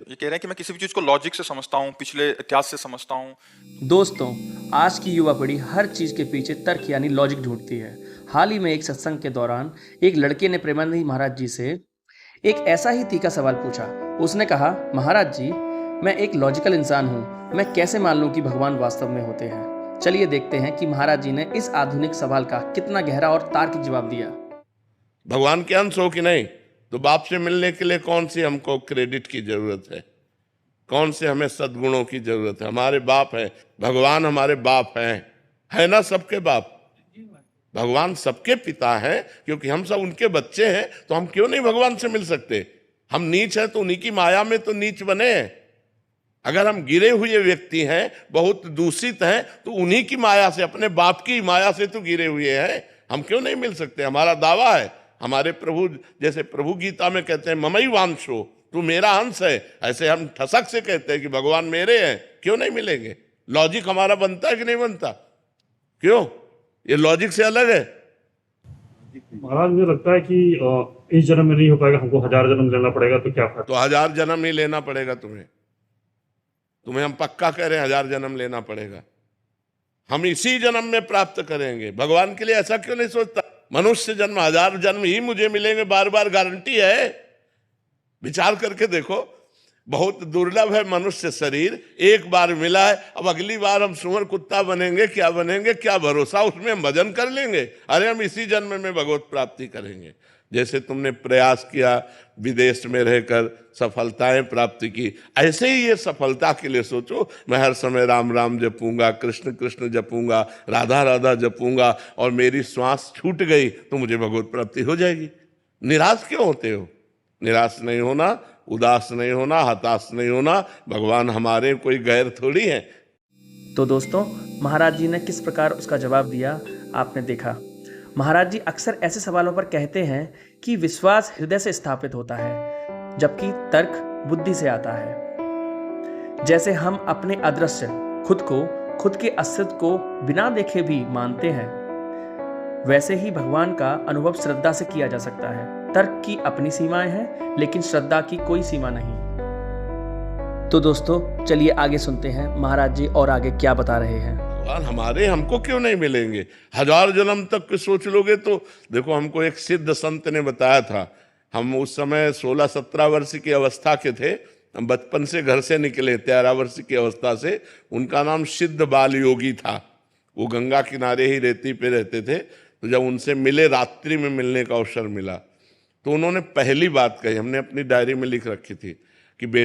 ये कह रहे हैं कि मैं किसी भी चीज को लॉजिक से समझता हूँ, पिछले इतिहास से समझता हूँ। दोस्तों, आज की युवा पीढ़ी हर चीज के पीछे तर्क यानी लॉजिक ढूंढती है। हाल ही में एक सत्संग के दौरान एक लड़के ने प्रेमानंद महाराज जी से एक ऐसा ही तीखा सवाल पूछा। उसने कहा, महाराज जी, मैं एक लॉजिकल इंसान हूँ, मैं कैसे मान लूँ कि भगवान वास्तव में होते हैं। चलिए देखते हैं कि महाराज जी ने इस आधुनिक सवाल का कितना गहरा और तार्किक जवाब दिया। भगवान के अंश हो कि नहीं, तो बाप से मिलने के लिए कौन सी हमको क्रेडिट की जरूरत है, कौन से हमें सद्गुणों की जरूरत है। हमारे बाप है, भगवान हमारे बाप हैं, है ना, सबके बाप। भगवान सबके पिता हैं, क्योंकि हम सब उनके बच्चे हैं। तो हम क्यों नहीं भगवान से मिल सकते? हम नीच हैं तो उन्हीं की माया में तो नीच बने हैं। अगर हम गिरे हुए व्यक्ति हैं, बहुत दूषित हैं, तो उन्हीं की माया से, अपने बाप की माया से तो गिरे हुए हैं। हम क्यों नहीं मिल सकते? हमारा दावा है। हमारे प्रभु, जैसे प्रभु गीता में कहते हैं, ममई वांशो, तू मेरा अंश है, ऐसे हम ठसक से कहते हैं कि भगवान मेरे हैं। क्यों नहीं मिलेंगे? लॉजिक हमारा बनता है कि नहीं बनता? क्यों? ये लॉजिक से अलग है। महाराज, मुझे लगता है कि इस जन्म में नहीं हो पाएगा, हमको 1000 जन्म लेना पड़ेगा, तो क्या फायदा। तो 1000 जन्म ही लेना पड़ेगा तुम्हें हम पक्का कह रहे हैं, 1000 जन्म लेना पड़ेगा। हम इसी जन्म में प्राप्त करेंगे। भगवान के लिए ऐसा क्यों नहीं सोचता? मनुष्य जन्म, 1000 जन्म ही मुझे मिलेंगे, बार बार गारंटी है? विचार करके देखो, बहुत दुर्लभ है मनुष्य शरीर, एक बार मिला है। अब अगली बार हम सुअर कुत्ता बनेंगे, क्या बनेंगे, क्या भरोसा उसमें हम भजन कर लेंगे? अरे हम इसी जन्म में भगवत प्राप्ति करेंगे। जैसे तुमने प्रयास किया विदेश में रहकर, सफलताएं प्राप्त की, ऐसे ही ये सफलता के लिए सोचो। मैं हर समय राम राम जपूंगा, कृष्ण कृष्ण जपूंगा, राधा राधा जपूंगा, और मेरी श्वास छूट गई तो मुझे भगवत प्राप्ति हो जाएगी। निराश क्यों होते हो? निराश नहीं होना, उदास नहीं होना, हताश नहीं होना। भगवान हमारे कोई गैर थोड़ी है। तो दोस्तों, महाराज जी ने किस प्रकार उसका जवाब दिया, आपने देखा। महाराज जी अक्सर ऐसे सवालों पर कहते हैं कि विश्वास हृदय से स्थापित होता है, जबकि तर्क बुद्धि से आता है। जैसे हम अपने अदृश्य खुद के अस्तित्व को बिना देखे भी मानते हैं, वैसे ही भगवान का अनुभव श्रद्धा से किया जा सकता है। तर्क की अपनी सीमाएं हैं, लेकिन श्रद्धा की कोई सीमा नहीं। तो दोस्तों, चलिए आगे सुनते हैं महाराज जी और आगे क्या बता रहे हैं। भगवान हमारे हमको क्यों नहीं मिलेंगे? 1000 जन्म तक के सोच लोगे तो देखो, हमको एक सिद्ध संत ने बताया था। हम उस समय 16-17 वर्ष की अवस्था के थे। हम बचपन से घर से निकले, 13 वर्ष की अवस्था से। उनका नाम सिद्ध बाल योगी था। वो गंगा किनारे ही रेती पे रहते थे। तो जब उनसे मिले, रात्रि में मिलने का अवसर मिला, तो उन्होंने पहली बात कही, हमने अपनी डायरी में लिख रखी थी, कि बेटा